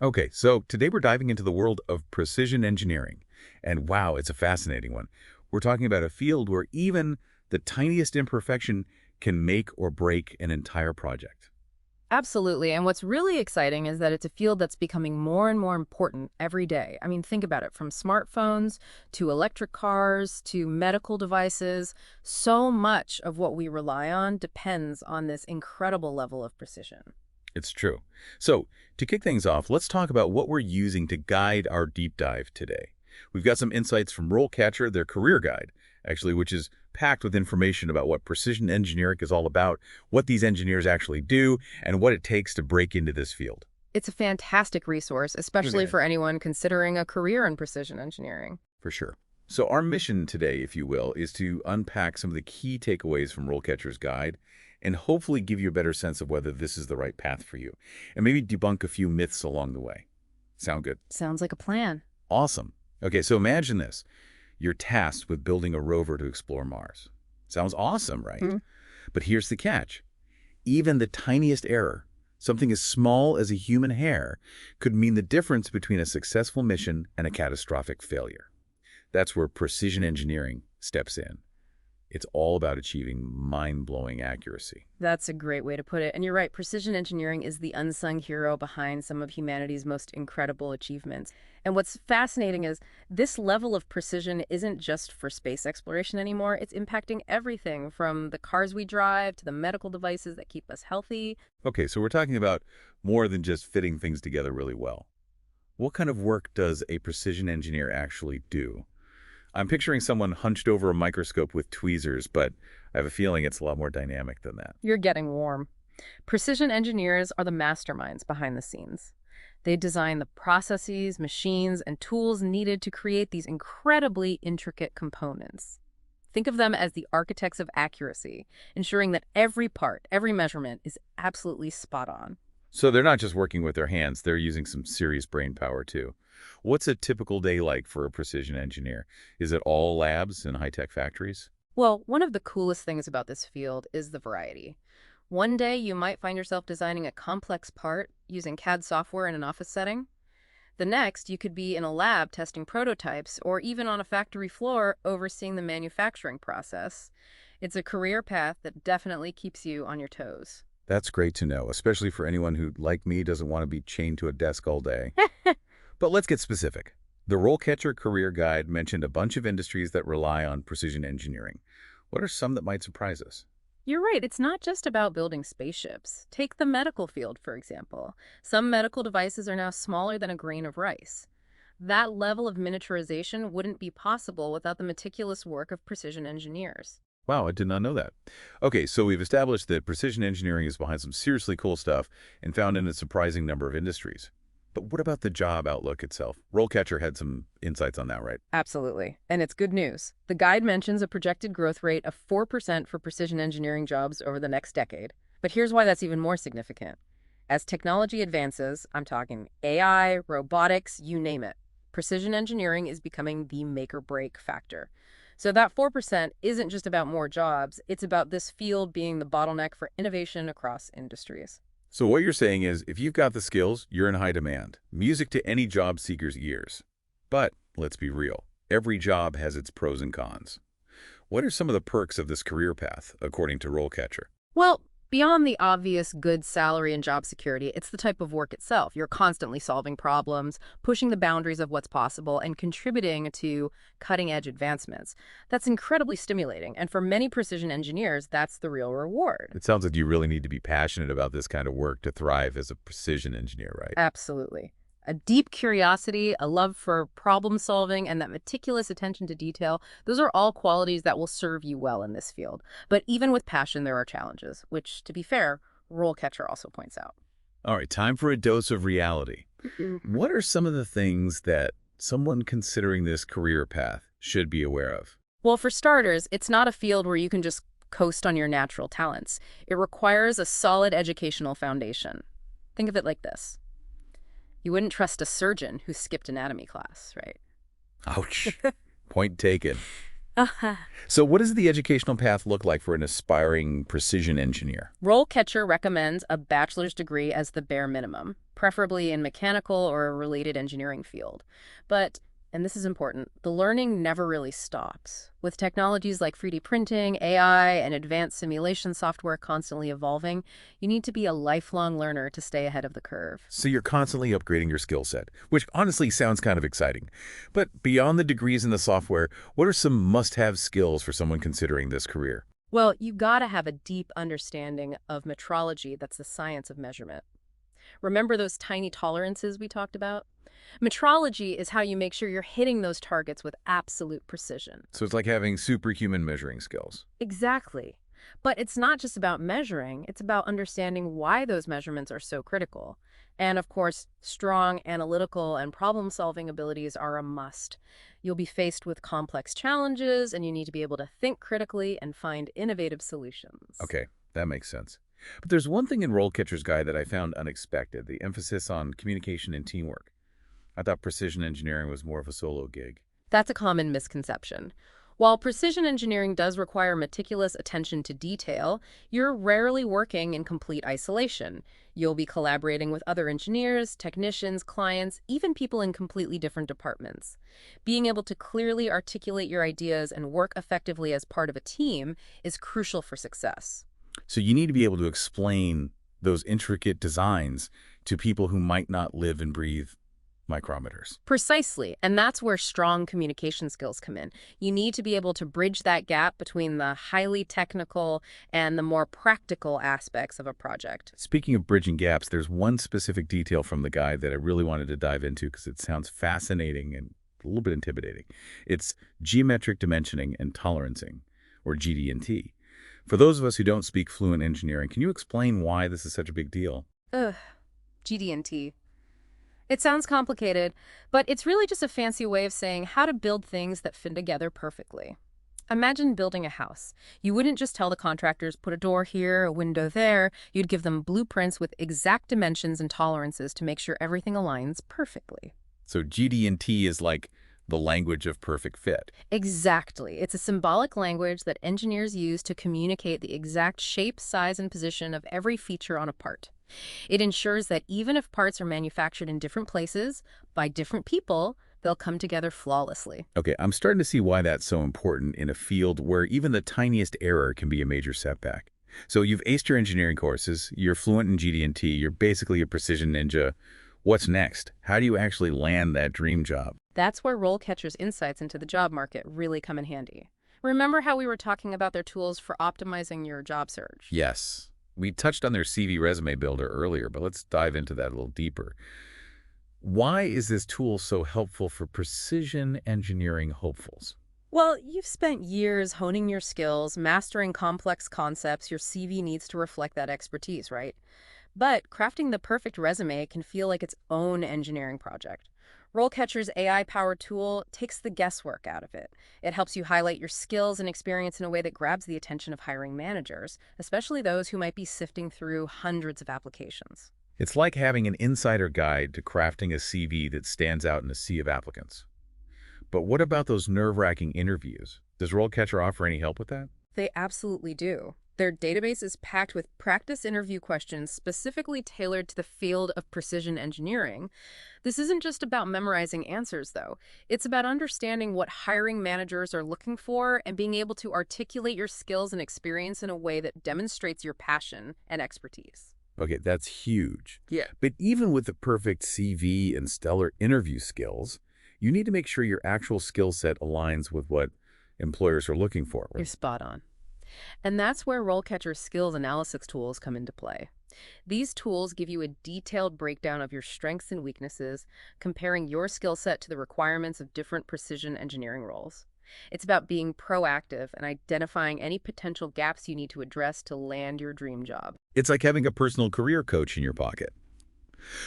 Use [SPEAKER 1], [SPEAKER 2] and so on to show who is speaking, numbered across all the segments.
[SPEAKER 1] Okay, so today we're diving into the world of precision engineering. And wow, it's a fascinating one. We're talking about a field where even the tiniest imperfection can make or break an entire project.
[SPEAKER 2] Absolutely. And what's really exciting is that it's a field that's becoming more and more important every day. I mean, think about it, from smartphones to electric cars to medical devices. So much of what we rely on depends on this incredible level of precision.
[SPEAKER 1] It's true. So, to kick things off, let's talk about what we're using to guide our deep dive today. We've got some insights from RoleCatcher, their career guide, actually, which is packed with information about what precision engineering is all about, what these engineers actually do, and what it takes to break into this field.
[SPEAKER 2] It's a fantastic resource, especially
[SPEAKER 1] Okay.
[SPEAKER 2] for anyone considering a career in precision engineering.
[SPEAKER 1] For sure. So our mission today, if you will, is to unpack some of the key takeaways from RoleCatcher's guide and hopefully give you a better sense of whether this is the right path for you, and maybe debunk a few myths along the way. Sound good?
[SPEAKER 2] Sounds like a plan.
[SPEAKER 1] Awesome. Okay, so imagine this. You're tasked with building a rover to explore Mars. Sounds awesome, right?
[SPEAKER 2] Hmm.
[SPEAKER 1] But here's the catch. Even the tiniest error, something as small as a human hair, could mean the difference between a successful mission and a catastrophic failure. That's where precision engineering steps in. It's all about achieving mind-blowing accuracy.
[SPEAKER 2] That's a great way to put it. And you're right, precision engineering is the unsung hero behind some of humanity's most incredible achievements. And what's fascinating is this level of precision isn't just for space exploration anymore. It's impacting everything from the cars we drive to the medical devices that keep us healthy.
[SPEAKER 1] Okay, so we're talking about more than just fitting things together really well. What kind of work does a precision engineer actually do? I'm picturing someone hunched over a microscope with tweezers, but I have a feeling it's a lot more dynamic than that.
[SPEAKER 2] You're getting warm. Precision engineers are the masterminds behind the scenes. They design the processes, machines, and tools needed to create these incredibly intricate components. Think of them as the architects of accuracy, ensuring that every part, every measurement is absolutely spot on.
[SPEAKER 1] So they're not just working with their hands, they're using some serious brain power too. What's a typical day like for a precision engineer? Is it all labs and high-tech factories?
[SPEAKER 2] Well, one of the coolest things about this field is the variety. One day you might find yourself designing a complex part using CAD software in an office setting. The next, you could be in a lab testing prototypes or even on a factory floor overseeing the manufacturing process. It's a career path that definitely keeps you on your toes.
[SPEAKER 1] That's great to know, especially for anyone who, like me, doesn't want to be chained to a desk all day. But let's get specific. The RoleCatcher Career Guide mentioned a bunch of industries that rely on precision engineering. What are some that might surprise us?
[SPEAKER 2] You're right, it's not just about building spaceships. Take the medical field, for example. Some medical devices are now smaller than a grain of rice. That level of miniaturization wouldn't be possible without the meticulous work of precision engineers.
[SPEAKER 1] Wow, I did not know that. Okay, so we've established that precision engineering is behind some seriously cool stuff and found in a surprising number of industries. But what about the job outlook itself? RoleCatcher had some insights on that, right?
[SPEAKER 2] Absolutely. And it's good news. The guide mentions a projected growth rate of 4% for precision engineering jobs over the next decade. But here's why that's even more significant. As technology advances, I'm talking AI, robotics, you name it, precision engineering is becoming the make or break factor. So that 4% isn't just about more jobs, it's about this field being the bottleneck for innovation across industries.
[SPEAKER 1] So what you're saying is, if you've got the skills, you're in high demand. Music to any job seeker's ears. But let's be real. Every job has its pros and cons. What are some of the perks of this career path, according to RoleCatcher?
[SPEAKER 2] Well, beyond the obvious good salary and job security, it's the type of work itself. You're constantly solving problems, pushing the boundaries of what's possible, and contributing to cutting-edge advancements. That's incredibly stimulating, and for many precision engineers, that's the real reward.
[SPEAKER 1] It sounds like you really need to be passionate about this kind of work to thrive as a precision engineer, right?
[SPEAKER 2] Absolutely. A deep curiosity, a love for problem solving, and that meticulous attention to detail, those are all qualities that will serve you well in this field. But even with passion, there are challenges, which, to be fair, RoleCatcher also points out.
[SPEAKER 1] All right, time for a dose of reality. What are some of the things that someone considering this career path should be aware of?
[SPEAKER 2] Well, for starters, it's not a field where you can just coast on your natural talents. It requires a solid educational foundation. Think of it like this. You wouldn't trust a surgeon who skipped anatomy class, right?
[SPEAKER 1] Ouch. Point taken. So what does the educational path look like for an aspiring precision engineer?
[SPEAKER 2] RoleCatcher recommends a bachelor's degree as the bare minimum, preferably in mechanical or a related engineering field. But, and this is important, the learning never really stops. With technologies like 3D printing, AI, and advanced simulation software constantly evolving, you need to be a lifelong learner to stay ahead of the curve.
[SPEAKER 1] So you're constantly upgrading your skill set, which honestly sounds kind of exciting. But beyond the degrees in the software, what are some must-have skills for someone considering this career?
[SPEAKER 2] Well, you gotta have a deep understanding of metrology, that's the science of measurement. Remember those tiny tolerances we talked about? Metrology is how you make sure you're hitting those targets with absolute precision.
[SPEAKER 1] So it's like having superhuman measuring skills.
[SPEAKER 2] Exactly. But it's not just about measuring, it's about understanding why those measurements are so critical. And of course, strong analytical and problem-solving abilities are a must. You'll be faced with complex challenges, and you need to be able to think critically and find innovative solutions.
[SPEAKER 1] Okay, that makes sense. But there's one thing in RoleCatcher's guide that I found unexpected, the emphasis on communication and teamwork. I thought precision engineering was more of a solo gig.
[SPEAKER 2] That's a common misconception. While precision engineering does require meticulous attention to detail, you're rarely working in complete isolation. You'll be collaborating with other engineers, technicians, clients, even people in completely different departments. Being able to clearly articulate your ideas and work effectively as part of a team is crucial for success.
[SPEAKER 1] So you need to be able to explain those intricate designs to people who might not live and breathe micrometers.
[SPEAKER 2] Precisely, and that's where strong communication skills come in. You need to be able to bridge that gap between the highly technical and the more practical aspects of a project.
[SPEAKER 1] Speaking of bridging gaps, there's one specific detail from the guide that I really wanted to dive into because it sounds fascinating and a little bit intimidating. It's geometric dimensioning and tolerancing, or GD&T. For those of us who don't speak fluent engineering, can you explain why this is such a big deal?
[SPEAKER 2] Ugh, GD&T. It sounds complicated, but it's really just a fancy way of saying how to build things that fit together perfectly. Imagine building a house. You wouldn't just tell the contractors, put a door here, a window there. You'd give them blueprints with exact dimensions and tolerances to make sure everything aligns perfectly.
[SPEAKER 1] So GD&T is like the language of perfect fit.
[SPEAKER 2] Exactly. It's a symbolic language that engineers use to communicate the exact shape, size, and position of every feature on a part. It ensures that even if parts are manufactured in different places, by different people, they'll come together flawlessly.
[SPEAKER 1] Okay, I'm starting to see why that's so important in a field where even the tiniest error can be a major setback. So you've aced your engineering courses, you're fluent in GD&T, you're basically a precision ninja. What's next? How do you actually land that dream job?
[SPEAKER 2] That's where RoleCatcher's insights into the job market really come in handy. Remember how we were talking about their tools for optimizing your job search?
[SPEAKER 1] Yes. We touched on their CV resume builder earlier, but let's dive into that a little deeper. Why is this tool so helpful for precision engineering hopefuls?
[SPEAKER 2] Well, you've spent years honing your skills, mastering complex concepts. Your CV needs to reflect that expertise, right? But crafting the perfect resume can feel like its own engineering project. RoleCatcher's AI-powered tool takes the guesswork out of it. It helps you highlight your skills and experience in a way that grabs the attention of hiring managers, especially those who might be sifting through hundreds of applications.
[SPEAKER 1] It's like having an insider guide to crafting a CV that stands out in a sea of applicants. But what about those nerve-wracking interviews? Does RoleCatcher offer any help with that?
[SPEAKER 2] They absolutely do. Their database is packed with practice interview questions specifically tailored to the field of precision engineering. This isn't just about memorizing answers, though. It's about understanding what hiring managers are looking for and being able to articulate your skills and experience in a way that demonstrates your passion and expertise.
[SPEAKER 1] Okay, that's huge.
[SPEAKER 2] Yeah.
[SPEAKER 1] But even with the perfect CV and stellar interview skills, you need to make sure your actual skill set aligns with what employers are looking for.
[SPEAKER 2] You're spot on. And that's where RoleCatcher's skills analysis tools come into play. These tools give you a detailed breakdown of your strengths and weaknesses, comparing your skill set to the requirements of different precision engineering roles. It's about being proactive and identifying any potential gaps you need to address to land your dream job.
[SPEAKER 1] It's like having a personal career coach in your pocket.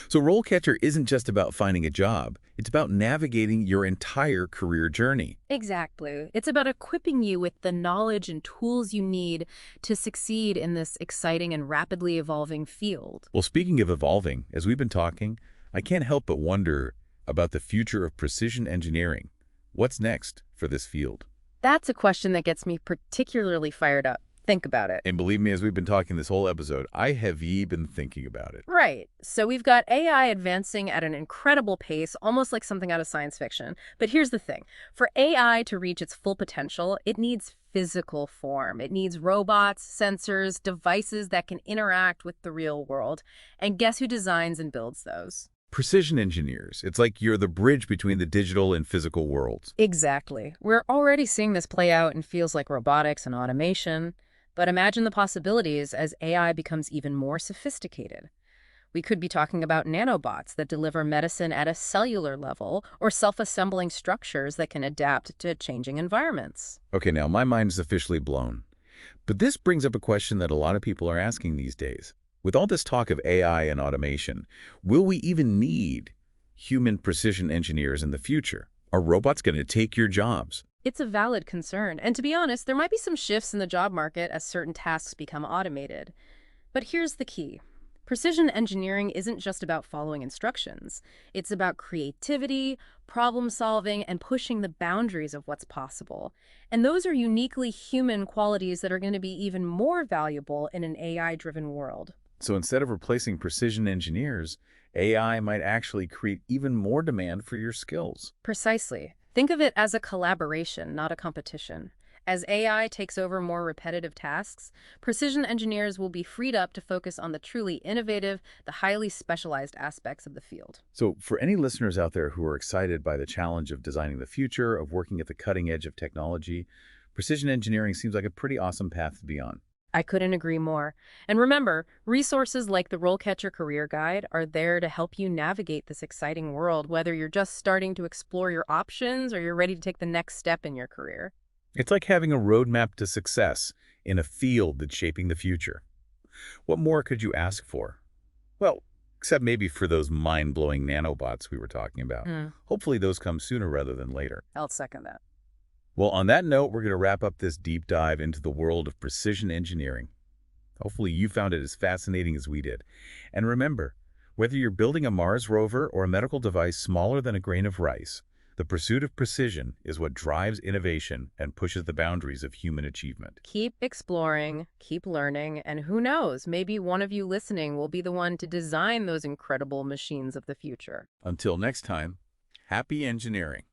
[SPEAKER 1] So RoleCatcher isn't just about finding a job. It's about navigating your entire career journey.
[SPEAKER 2] Exactly. It's about equipping you with the knowledge and tools you need to succeed in this exciting and rapidly evolving field.
[SPEAKER 1] Well, speaking of evolving, as we've been talking, I can't help but wonder about the future of precision engineering. What's next for this field?
[SPEAKER 2] That's a question that gets me particularly fired up. Think about it.
[SPEAKER 1] And believe me, as we've been talking this whole episode, I have been thinking about it.
[SPEAKER 2] Right. So we've got AI advancing at an incredible pace, almost like something out of science fiction. But here's the thing. For AI to reach its full potential, it needs physical form. It needs robots, sensors, devices that can interact with the real world. And guess who designs and builds those?
[SPEAKER 1] Precision engineers. It's like you're the bridge between the digital and physical worlds.
[SPEAKER 2] Exactly. We're already seeing this play out in fields like robotics and automation. But imagine the possibilities as AI becomes even more sophisticated. We could be talking about nanobots that deliver medicine at a cellular level or self-assembling structures that can adapt to changing environments.
[SPEAKER 1] Okay, now my mind is officially blown. But this brings up a question that a lot of people are asking these days. With all this talk of AI and automation, will we even need human precision engineers in the future? Are robots going to take your jobs?
[SPEAKER 2] It's a valid concern, and to be honest, there might be some shifts in the job market as certain tasks become automated. But here's the key. Precision engineering isn't just about following instructions. It's about creativity, problem solving, and pushing the boundaries of what's possible. And those are uniquely human qualities that are going to be even more valuable in an AI-driven world.
[SPEAKER 1] So instead of replacing precision engineers, AI might actually create even more demand for your skills.
[SPEAKER 2] Precisely. Think of it as a collaboration, not a competition. As AI takes over more repetitive tasks, precision engineers will be freed up to focus on the truly innovative, the highly specialized aspects of the field.
[SPEAKER 1] So for any listeners out there who are excited by the challenge of designing the future, of working at the cutting edge of technology, precision engineering seems like a pretty awesome path to be on.
[SPEAKER 2] I couldn't agree more. And remember, resources like the RoleCatcher Career Guide are there to help you navigate this exciting world, whether you're just starting to explore your options or you're ready to take the next step in your career.
[SPEAKER 1] It's like having a roadmap to success in a field that's shaping the future. What more could you ask for? Well, except maybe for those mind-blowing nanobots we were talking about. Hopefully those come sooner rather than later.
[SPEAKER 2] I'll second that.
[SPEAKER 1] Well, on that note, we're going to wrap up this deep dive into the world of precision engineering. Hopefully you found it as fascinating as we did. And remember, whether you're building a Mars rover or a medical device smaller than a grain of rice, the pursuit of precision is what drives innovation and pushes the boundaries of human achievement.
[SPEAKER 2] Keep exploring, keep learning, and who knows, maybe one of you listening will be the one to design those incredible machines of the future.
[SPEAKER 1] Until next time, happy engineering.